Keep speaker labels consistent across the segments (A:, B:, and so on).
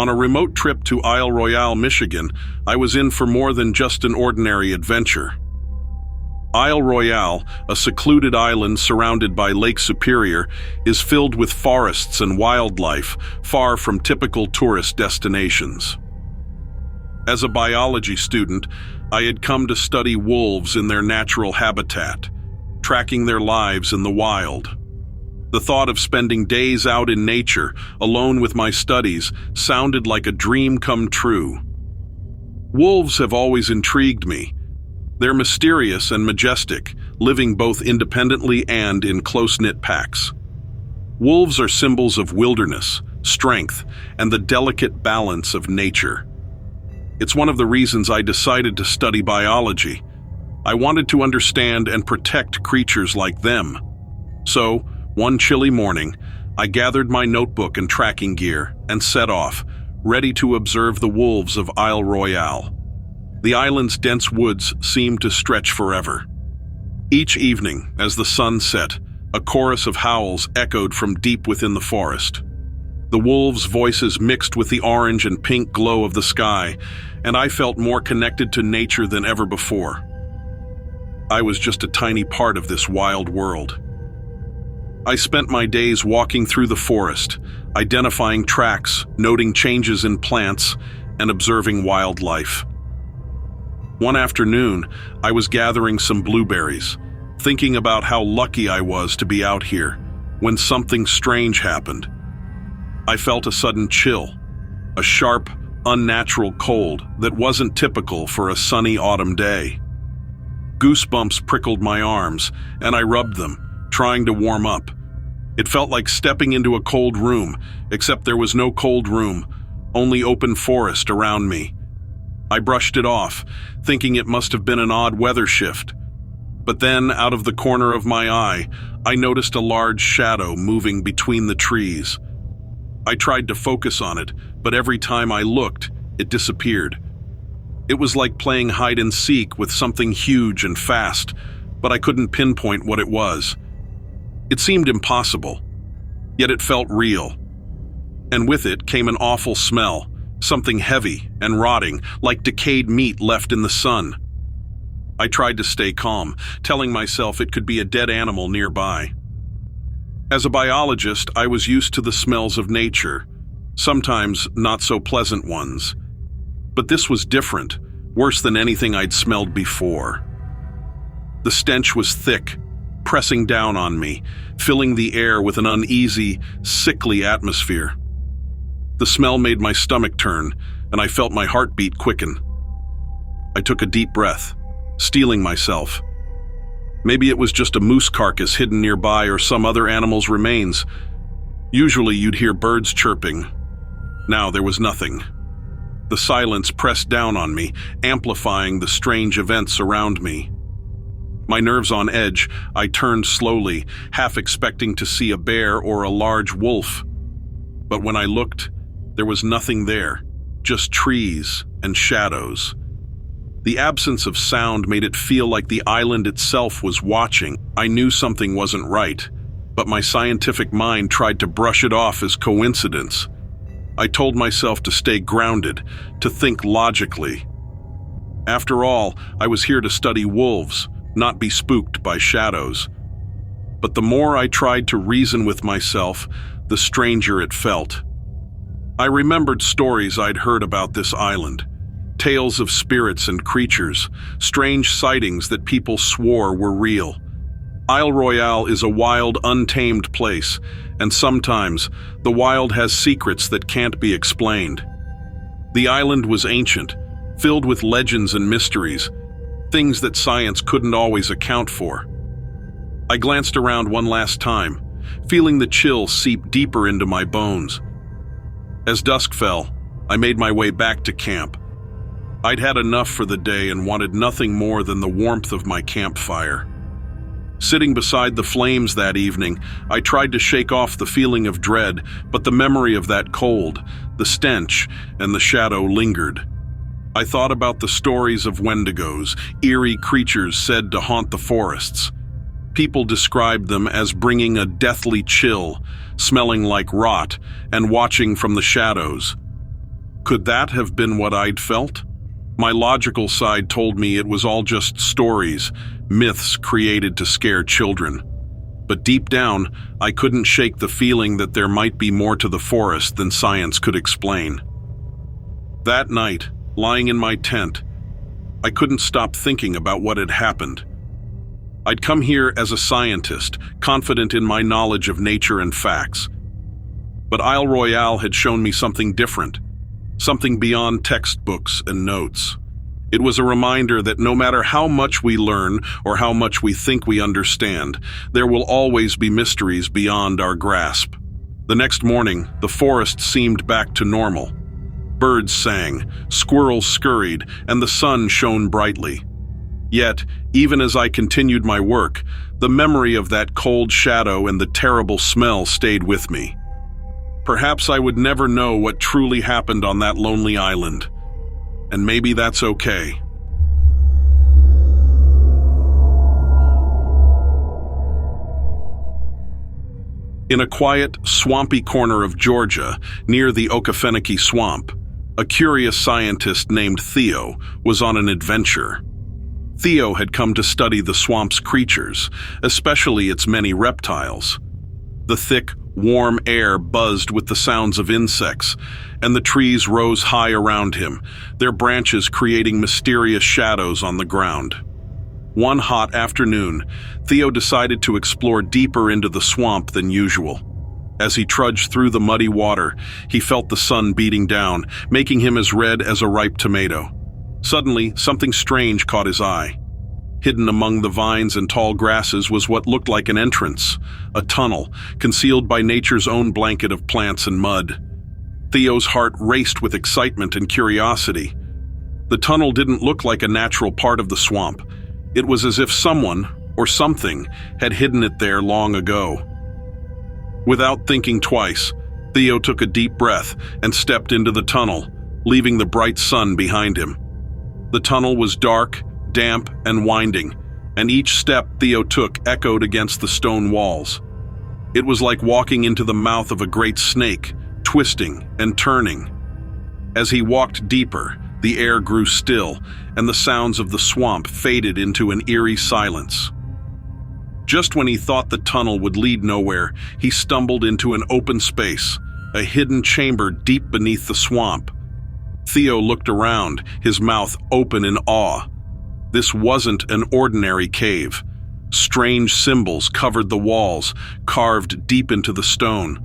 A: On a remote trip to Royale, Michigan, I was in for more than just an ordinary adventure. Royale, a secluded island surrounded by Lake Superior, is filled with forests and wildlife, far from typical tourist destinations. As a biology student, I had come to study wolves in their natural habitat, tracking their lives in the wild. The thought of spending days out in nature, alone with my studies, sounded like a dream come true. Wolves have always intrigued me. They're mysterious and majestic, living both independently and in close-knit packs. Wolves are symbols of wilderness, strength, and the delicate balance of nature. It's one of the reasons I decided to study biology. I wanted to understand and protect creatures like them. So, one chilly morning, I gathered my notebook and tracking gear and set off, ready to observe the wolves of Royale. The island's dense woods seemed to stretch forever. Each evening, as the sun set, a chorus of howls echoed from deep within the forest. The wolves' voices mixed with the orange and pink glow of the sky, and I felt more connected to nature than ever before. I was just a tiny part of this wild world. I spent my days walking through the forest, identifying tracks, noting changes in plants, and observing wildlife. One afternoon, I was gathering some blueberries, thinking about how lucky I was to be out here, when something strange happened. I felt a sudden chill, a sharp, unnatural cold that wasn't typical for a sunny autumn day. Goosebumps prickled my arms, and I rubbed them, trying to warm up. It felt like stepping into a cold room, except there was no cold room, only open forest around me. I brushed it off, thinking it must have been an odd weather shift. But then, out of the corner of my eye, I noticed a large shadow moving between the trees. I tried to focus on it, but every time I looked, it disappeared. It was like playing hide and seek with something huge and fast, but I couldn't pinpoint what it was. It seemed impossible, yet it felt real. And with it came an awful smell, something heavy and rotting, like decayed meat left in the sun. I tried to stay calm, telling myself it could be a dead animal nearby. As a biologist, I was used to the smells of nature, sometimes not so pleasant ones. But this was different, worse than anything I'd smelled before. The stench was thick, pressing down on me, filling the air with an uneasy, sickly atmosphere. The smell made my stomach turn, and I felt my heartbeat quicken. I took a deep breath, steeling myself. Maybe it was just a moose carcass hidden nearby or some other animal's remains. Usually you'd hear birds chirping. Now there was nothing. The silence pressed down on me, amplifying the strange events around me. My nerves on edge, I turned slowly, half expecting to see a bear or a large wolf. But when I looked, there was nothing there, just trees and shadows. The absence of sound made it feel like the island itself was watching. I knew something wasn't right, but my scientific mind tried to brush it off as coincidence. I told myself to stay grounded, to think logically. After all, I was here to study wolves, not be spooked by shadows. But the more I tried to reason with myself, the stranger it felt. I remembered stories I'd heard about this island. Tales of spirits and creatures, strange sightings that people swore were real. Royale is a wild, untamed place, and sometimes the wild has secrets that can't be explained. The island was ancient, filled with legends and mysteries, things that science couldn't always account for. I glanced around one last time, feeling the chill seep deeper into my bones. As dusk fell, I made my way back to camp. I'd had enough for the day and wanted nothing more than the warmth of my campfire. Sitting beside the flames that evening, I tried to shake off the feeling of dread, but the memory of that cold, the stench, and the shadow lingered. I thought about the stories of wendigos, eerie creatures said to haunt the forests. People described them as bringing a deathly chill, smelling like rot, and watching from the shadows. Could that have been what I'd felt? My logical side told me it was all just stories, myths created to scare children. But deep down, I couldn't shake the feeling that there might be more to the forest than science could explain. That night, lying in my tent, I couldn't stop thinking about what had happened. I'd come here as a scientist, confident in my knowledge of nature and facts. But Isle Royale had shown me something different, something beyond textbooks and notes. It was a reminder that no matter how much we learn or how much we think we understand, there will always be mysteries beyond our grasp. The next morning, the forest seemed back to normal. Birds sang, squirrels scurried, and the sun shone brightly. Yet, even as I continued my work, the memory of that cold shadow and the terrible smell stayed with me. Perhaps I would never know what truly happened on that lonely island. And maybe that's okay. In a quiet, swampy corner of Georgia, near the Okefenokee Swamp, a curious scientist named Theo was on an adventure. Theo had come to study the swamp's creatures, especially its many reptiles. The thick, warm air buzzed with the sounds of insects, and the trees rose high around him, their branches creating mysterious shadows on the ground. One hot afternoon, Theo decided to explore deeper into the swamp than usual. As he trudged through the muddy water, he felt the sun beating down, making him as red as a ripe tomato. Suddenly, something strange caught his eye. Hidden among the vines and tall grasses was what looked like an entrance, a tunnel, concealed by nature's own blanket of plants and mud. Theo's heart raced with excitement and curiosity. The tunnel didn't look like a natural part of the swamp. It was as if someone, or something, had hidden it there long ago. Without thinking twice, Theo took a deep breath and stepped into the tunnel, leaving the bright sun behind him. The tunnel was dark, damp, and winding, and each step Theo took echoed against the stone walls. It was like walking into the mouth of a great snake, twisting and turning. As he walked deeper, the air grew still, and the sounds of the swamp faded into an eerie silence. Just when he thought the tunnel would lead nowhere, he stumbled into an open space, a hidden chamber deep beneath the swamp. Theo looked around, his mouth open in awe. This wasn't an ordinary cave. Strange symbols covered the walls, carved deep into the stone.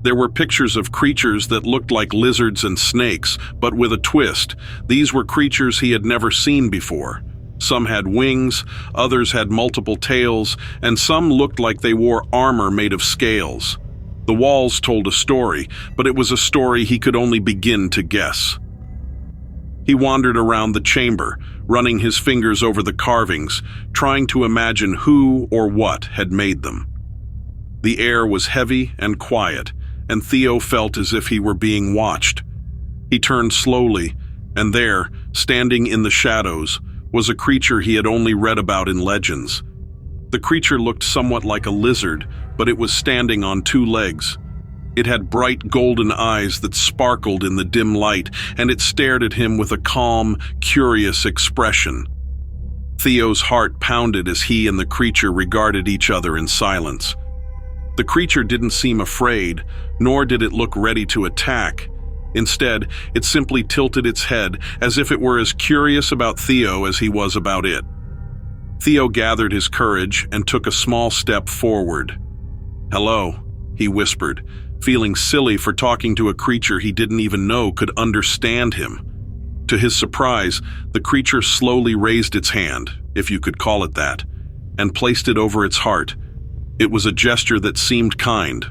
A: There were pictures of creatures that looked like lizards and snakes, but with a twist. These were creatures he had never seen before. Some had wings, others had multiple tails, and some looked like they wore armor made of scales. The walls told a story, but it was a story he could only begin to guess. He wandered around the chamber, running his fingers over the carvings, trying to imagine who or what had made them. The air was heavy and quiet, and Theo felt as if he were being watched. He turned slowly, and there, standing in the shadows, was a creature he had only read about in legends. The creature looked somewhat like a lizard, but it was standing on two legs. It had bright golden eyes that sparkled in the dim light, and it stared at him with a calm, curious expression. Theo's heart pounded as he and the creature regarded each other in silence. The creature didn't seem afraid, nor did it look ready to attack. Instead, it simply tilted its head as if it were as curious about Theo as he was about it. Theo gathered his courage and took a small step forward. "Hello," he whispered, feeling silly for talking to a creature he didn't even know could understand him. To his surprise, the creature slowly raised its hand, if you could call it that, and placed it over its heart. It was a gesture that seemed kind,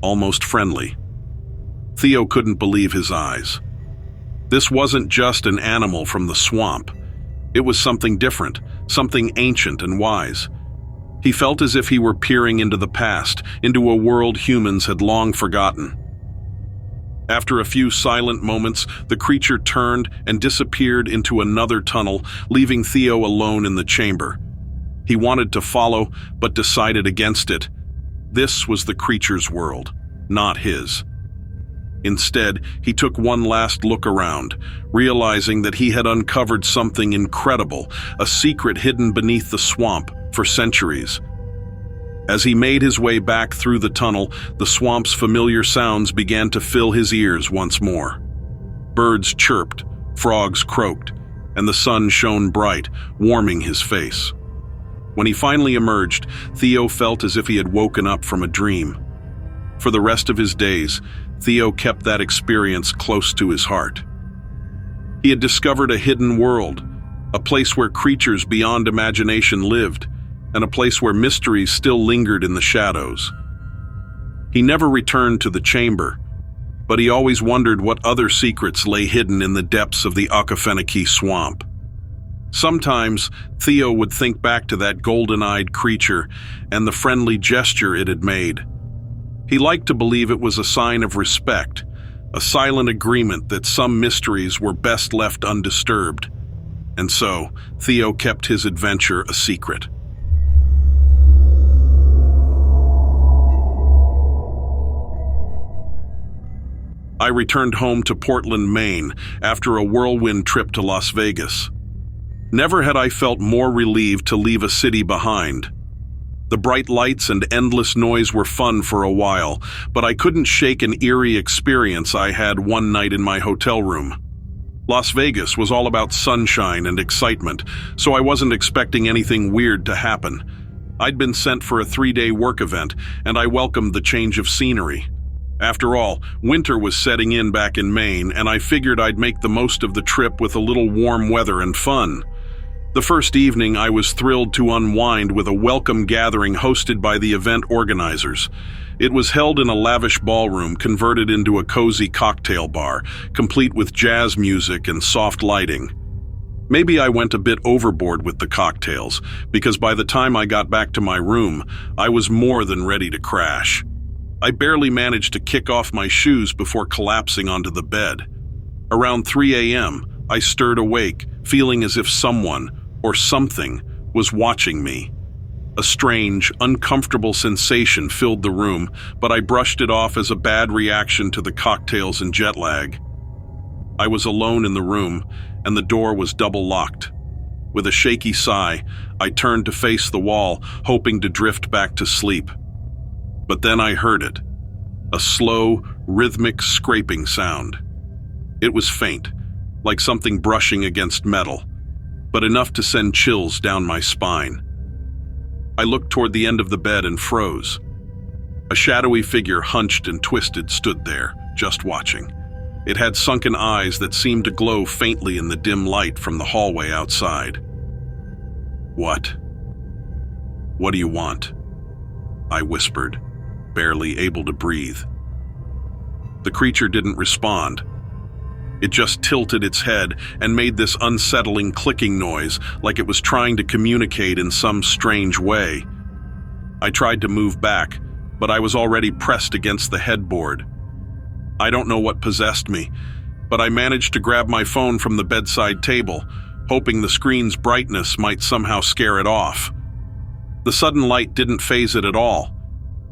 A: almost friendly. Theo couldn't believe his eyes. This wasn't just an animal from the swamp. It was something different, something ancient and wise. He felt as if he were peering into the past, into a world humans had long forgotten. After a few silent moments, the creature turned and disappeared into another tunnel, leaving Theo alone in the chamber. He wanted to follow, but decided against it. This was the creature's world, not his. Instead, he took one last look around, realizing that he had uncovered something incredible, a secret hidden beneath the swamp for centuries. As he made his way back through the tunnel, the swamp's familiar sounds began to fill his ears once more. Birds chirped, frogs croaked, and the sun shone bright, warming his face. When he finally emerged, Theo felt as if he had woken up from a dream. For the rest of his days, Theo kept that experience close to his heart. He had discovered a hidden world, a place where creatures beyond imagination lived, and a place where mysteries still lingered in the shadows. He never returned to the chamber, but he always wondered what other secrets lay hidden in the depths of the Okefenokee swamp. Sometimes, Theo would think back to that golden-eyed creature and the friendly gesture it had made. He liked to believe it was a sign of respect, a silent agreement that some mysteries were best left undisturbed. And so, Theo kept his adventure a secret. I returned home to Portland, Maine, after a whirlwind trip to Las Vegas. Never had I felt more relieved to leave a city behind. The bright lights and endless noise were fun for a while, but I couldn't shake an eerie experience I had one night in my hotel room. Las Vegas was all about sunshine and excitement, so I wasn't expecting anything weird to happen. I'd been sent for a 3-day work event, and I welcomed the change of scenery. After all, winter was setting in back in Maine, and I figured I'd make the most of the trip with a little warm weather and fun. The first evening, I was thrilled to unwind with a welcome gathering hosted by the event organizers. It was held in a lavish ballroom converted into a cozy cocktail bar, complete with jazz music and soft lighting. Maybe I went a bit overboard with the cocktails, because by the time I got back to my room, I was more than ready to crash. I barely managed to kick off my shoes before collapsing onto the bed. Around 3 a.m., I stirred awake, feeling as if someone, or something, was watching me. A strange, uncomfortable sensation filled the room, but I brushed it off as a bad reaction to the cocktails and jet lag. I was alone in the room, and the door was double locked. With a shaky sigh, I turned to face the wall, hoping to drift back to sleep. But then I heard it, a slow, rhythmic scraping sound. It was faint, like something brushing against metal, but enough to send chills down my spine. I looked toward the end of the bed and froze. A shadowy figure, hunched and twisted, stood there, just watching. It had sunken eyes that seemed to glow faintly in the dim light from the hallway outside. "What? What do you want?" I whispered, barely able to breathe. The creature didn't respond. It just tilted its head and made this unsettling clicking noise, like it was trying to communicate in some strange way. I tried to move back, but I was already pressed against the headboard. I don't know what possessed me, but I managed to grab my phone from the bedside table, hoping the screen's brightness might somehow scare it off. The sudden light didn't faze it at all.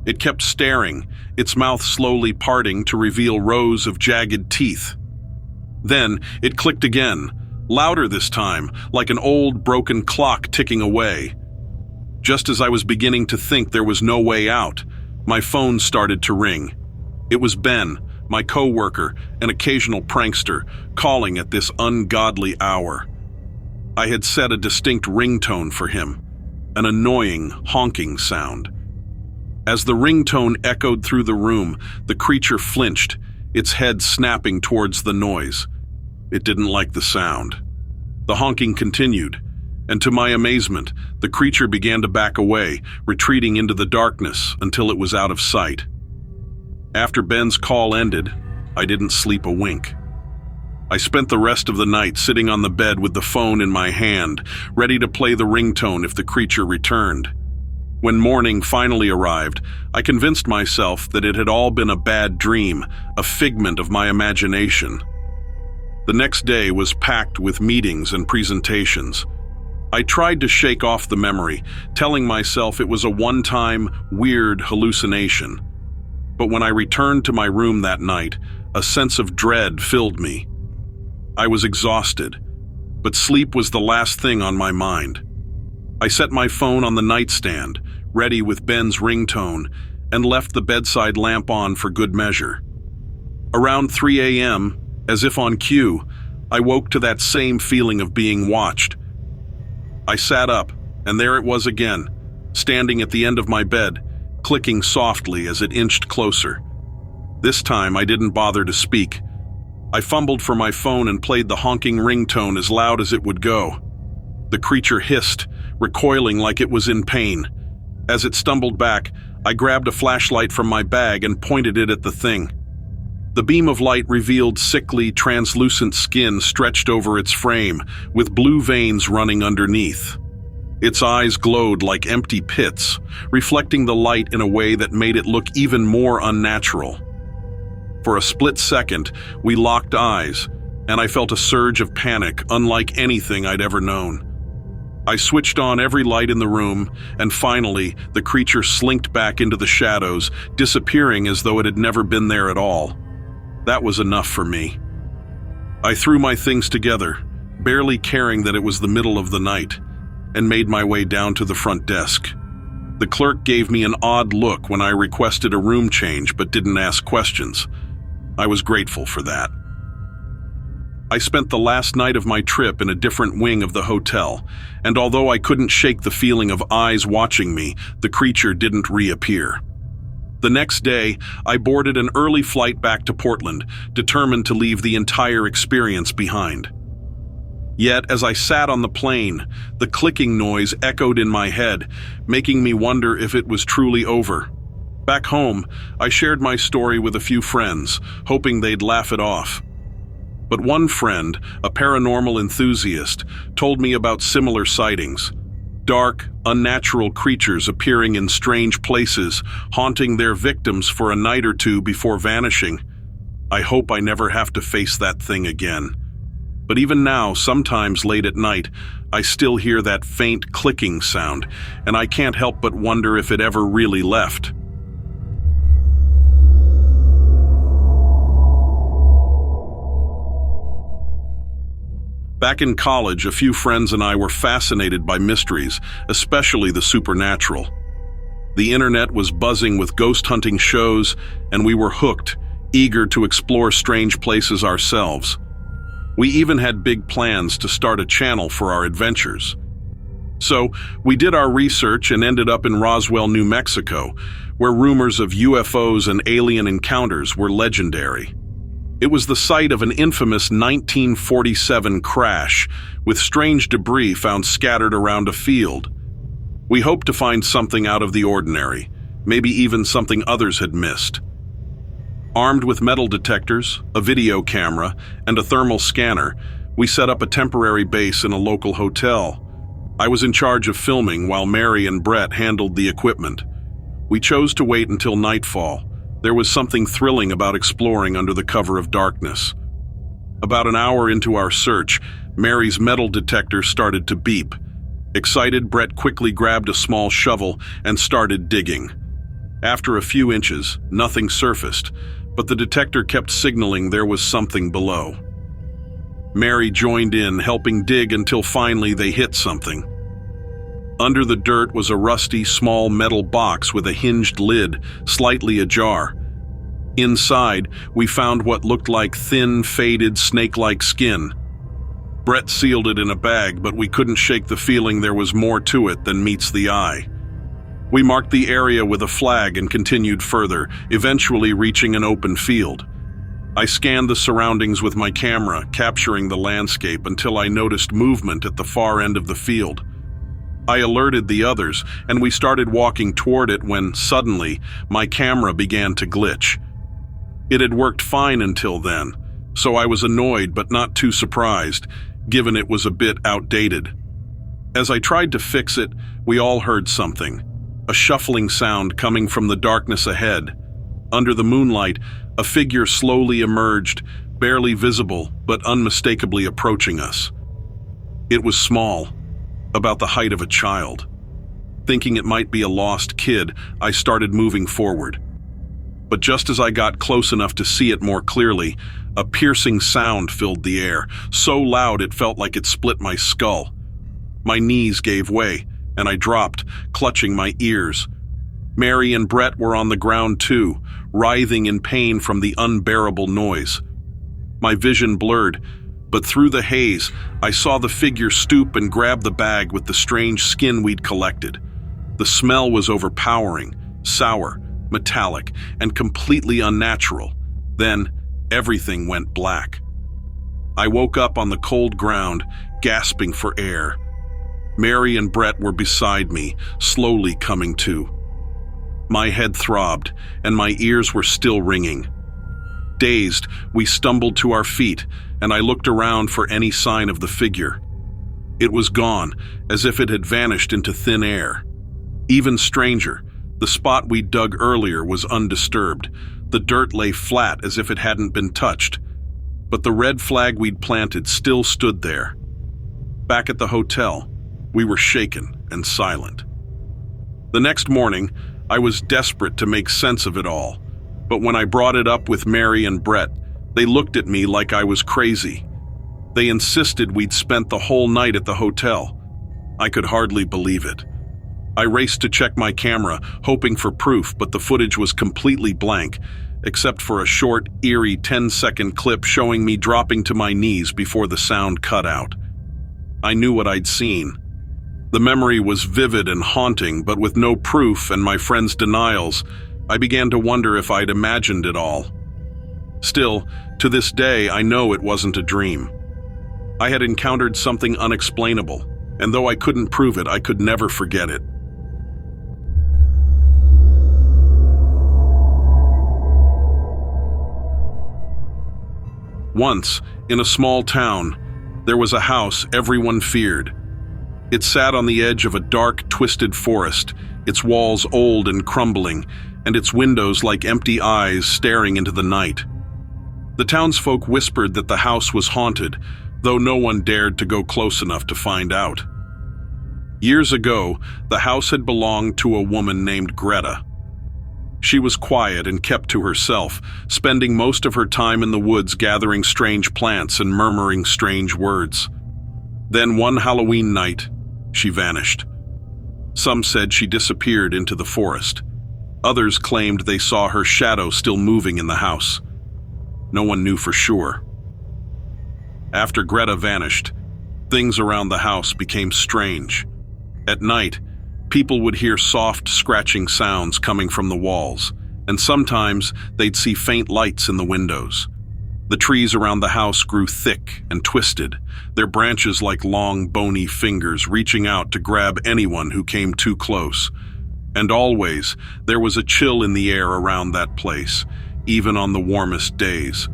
A: It kept staring, its mouth slowly parting to reveal rows of jagged teeth. Then it clicked again, louder this time, like an old broken clock ticking away. Just as I was beginning to think there was no way out, my phone started to ring. It was Ben, my co-worker, an occasional prankster, calling at this ungodly hour. I had set a distinct ringtone for him, an annoying, honking sound. As the ringtone echoed through the room, the creature flinched, its head snapping towards the noise. It didn't like the sound. The honking continued, and to my amazement, the creature began to back away, retreating into the darkness until it was out of sight. After Ben's call ended, I didn't sleep a wink. I spent the rest of the night sitting on the bed with the phone in my hand, ready to play the ringtone if the creature returned. When morning finally arrived, I convinced myself that it had all been a bad dream, a figment of my imagination. The next day was packed with meetings and presentations. I tried to shake off the memory, telling myself it was a one-time, weird hallucination. But when I returned to my room that night, a sense of dread filled me. I was exhausted, but sleep was the last thing on my mind. I set my phone on the nightstand, ready with Ben's ringtone, and left the bedside lamp on for good measure. Around 3 a.m., as if on cue, I woke to that same feeling of being watched. I sat up, and there it was again, standing at the end of my bed, clicking softly as it inched closer. This time I didn't bother to speak. I fumbled for my phone and played the honking ringtone as loud as it would go. The creature hissed, recoiling like it was in pain. As it stumbled back, I grabbed a flashlight from my bag and pointed it at the thing. The beam of light revealed sickly, translucent skin stretched over its frame, with blue veins running underneath. Its eyes glowed like empty pits, reflecting the light in a way that made it look even more unnatural. For a split second, we locked eyes, and I felt a surge of panic unlike anything I'd ever known. I switched on every light in the room, and finally, the creature slinked back into the shadows, disappearing as though it had never been there at all. That was enough for me. I threw my things together, barely caring that it was the middle of the night, and made my way down to the front desk. The clerk gave me an odd look when I requested a room change but didn't ask questions. I was grateful for that. I spent the last night of my trip in a different wing of the hotel, and although I couldn't shake the feeling of eyes watching me, the creature didn't reappear. The next day, I boarded an early flight back to Portland, determined to leave the entire experience behind. Yet, as I sat on the plane, the clicking noise echoed in my head, making me wonder if it was truly over. Back home, I shared my story with a few friends, hoping they'd laugh it off. But one friend, a paranormal enthusiast, told me about similar sightings. Dark, unnatural creatures appearing in strange places, haunting their victims for a night or two before vanishing. I hope I never have to face that thing again. But even now, sometimes late at night, I still hear that faint clicking sound, and I can't help but wonder if it ever really left. Back in college, a few friends and I were fascinated by mysteries, especially the supernatural. The internet was buzzing with ghost hunting shows, and we were hooked, eager to explore strange places ourselves. We even had big plans to start a channel for our adventures. So, we did our research and ended up in Roswell, New Mexico, where rumors of UFOs and alien encounters were legendary. It was the site of an infamous 1947 crash, with strange debris found scattered around a field. We hoped to find something out of the ordinary, maybe even something others had missed. Armed with metal detectors, a video camera, and a thermal scanner, we set up a temporary base in a local hotel. I was in charge of filming while Mary and Brett handled the equipment. We chose to wait until nightfall. There was something thrilling about exploring under the cover of darkness. About an hour into our search, Mary's metal detector started to beep. Excited, Brett quickly grabbed a small shovel and started digging. After a few inches, nothing surfaced, but the detector kept signaling there was something below. Mary joined in, helping dig until finally they hit something. Under the dirt was a rusty, small metal box with a hinged lid, slightly ajar. Inside, we found what looked like thin, faded, snake-like skin. Brett sealed it in a bag, but we couldn't shake the feeling there was more to it than meets the eye. We marked the area with a flag and continued further, eventually reaching an open field. I scanned the surroundings with my camera, capturing the landscape until I noticed movement at the far end of the field. I alerted the others, and we started walking toward it when, suddenly, my camera began to glitch. It had worked fine until then, so I was annoyed but not too surprised, given it was a bit outdated. As I tried to fix it, we all heard something, a shuffling sound coming from the darkness ahead. Under the moonlight, a figure slowly emerged, barely visible but unmistakably approaching us. It was small, about the height of a child. Thinking it might be a lost kid, I started moving forward. But just as I got close enough to see it more clearly, a piercing sound filled the air, so loud it felt like it split my skull. My knees gave way, and I dropped, clutching my ears. Mary and Brett were on the ground too, writhing in pain from the unbearable noise. My vision blurred, but through the haze, I saw the figure stoop and grab the bag with the strange skin we'd collected. The smell was overpowering, sour, metallic, and completely unnatural. Then, everything went black. I woke up on the cold ground, gasping for air. Mary and Brett were beside me, slowly coming to. My head throbbed, and my ears were still ringing. Dazed, we stumbled to our feet, and I looked around for any sign of the figure. It was gone, as if it had vanished into thin air. Even stranger, the spot we dug earlier was undisturbed. The dirt lay flat as if it hadn't been touched. But the red flag we'd planted still stood there. Back at the hotel, we were shaken and silent. The next morning, I was desperate to make sense of it all. But when I brought it up with Mary and Brett, they looked at me like I was crazy. They insisted we'd spent the whole night at the hotel. I could hardly believe it. I raced to check my camera, hoping for proof, but the footage was completely blank, except for a short, eerie 10-second clip showing me dropping to my knees before the sound cut out. I knew what I'd seen. The memory was vivid and haunting, but with no proof and my friends' denials, I began to wonder if I'd imagined it all. Still, to this day, I know it wasn't a dream. I had encountered something unexplainable, and though I couldn't prove it, I could never forget it. Once, in a small town, there was a house everyone feared. It sat on the edge of a dark, twisted forest, its walls old and crumbling, and its windows like empty eyes staring into the night. The townsfolk whispered that the house was haunted, though no one dared to go close enough to find out. Years ago, the house had belonged to a woman named Greta. She was quiet and kept to herself, spending most of her time in the woods gathering strange plants and murmuring strange words. Then one Halloween night, she vanished. Some said she disappeared into the forest. Others claimed they saw her shadow still moving in the house. No one knew for sure. After Greta vanished, things around the house became strange. At night, people would hear soft, scratching sounds coming from the walls, and sometimes they'd see faint lights in the windows. The trees around the house grew thick and twisted, their branches like long, bony fingers reaching out to grab anyone who came too close. And always, there was a chill in the air around that place, even on the warmest days.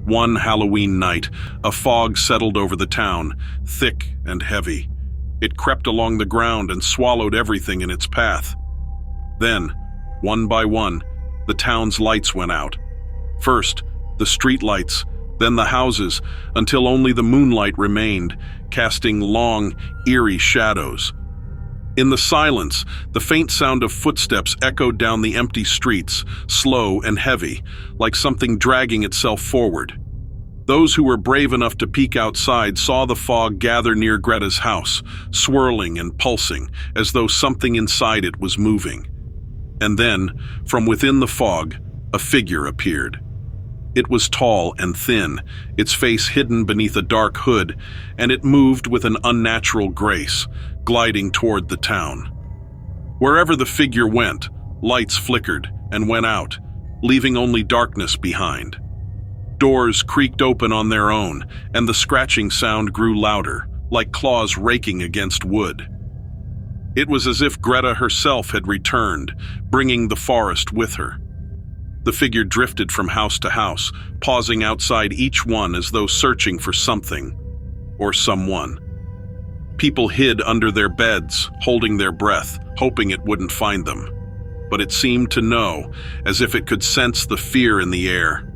A: One Halloween night, a fog settled over the town, thick and heavy. It crept along the ground and swallowed everything in its path. Then, one by one, the town's lights went out. First, the street lights, then the houses, until only the moonlight remained, casting long, eerie shadows. In the silence, the faint sound of footsteps echoed down the empty streets, slow and heavy, like something dragging itself forward. Those who were brave enough to peek outside saw the fog gather near Greta's house, swirling and pulsing, as though something inside it was moving. And then, from within the fog, a figure appeared. It was tall and thin, its face hidden beneath a dark hood, and it moved with an unnatural grace, gliding toward the town. Wherever the figure went, lights flickered and went out, leaving only darkness behind. Doors creaked open on their own, and the scratching sound grew louder, like claws raking against wood. It was as if Greta herself had returned, bringing the forest with her. The figure drifted from house to house, pausing outside each one as though searching for something or someone. People hid under their beds, holding their breath, hoping it wouldn't find them. But it seemed to know, as if it could sense the fear in the air.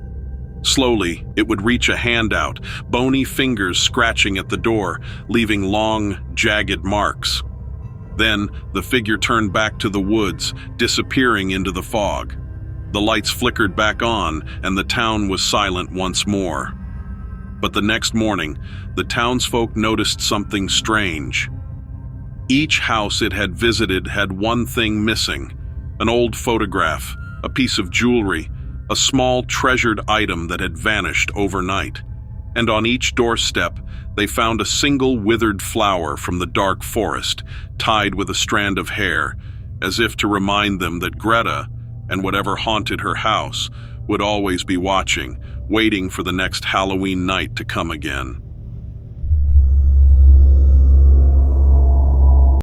A: Slowly, it would reach a hand out, bony fingers scratching at the door, leaving long, jagged marks. Then, the figure turned back to the woods, disappearing into the fog. The lights flickered back on, and the town was silent once more. But the next morning, the townsfolk noticed something strange. Each house it had visited had one thing missing: an old photograph, a piece of jewelry, a small treasured item that had vanished overnight. And on each doorstep, they found a single withered flower from the dark forest, tied with a strand of hair, as if to remind them that Greta, and whatever haunted her house, would always be watching, waiting for the next Halloween night to come again.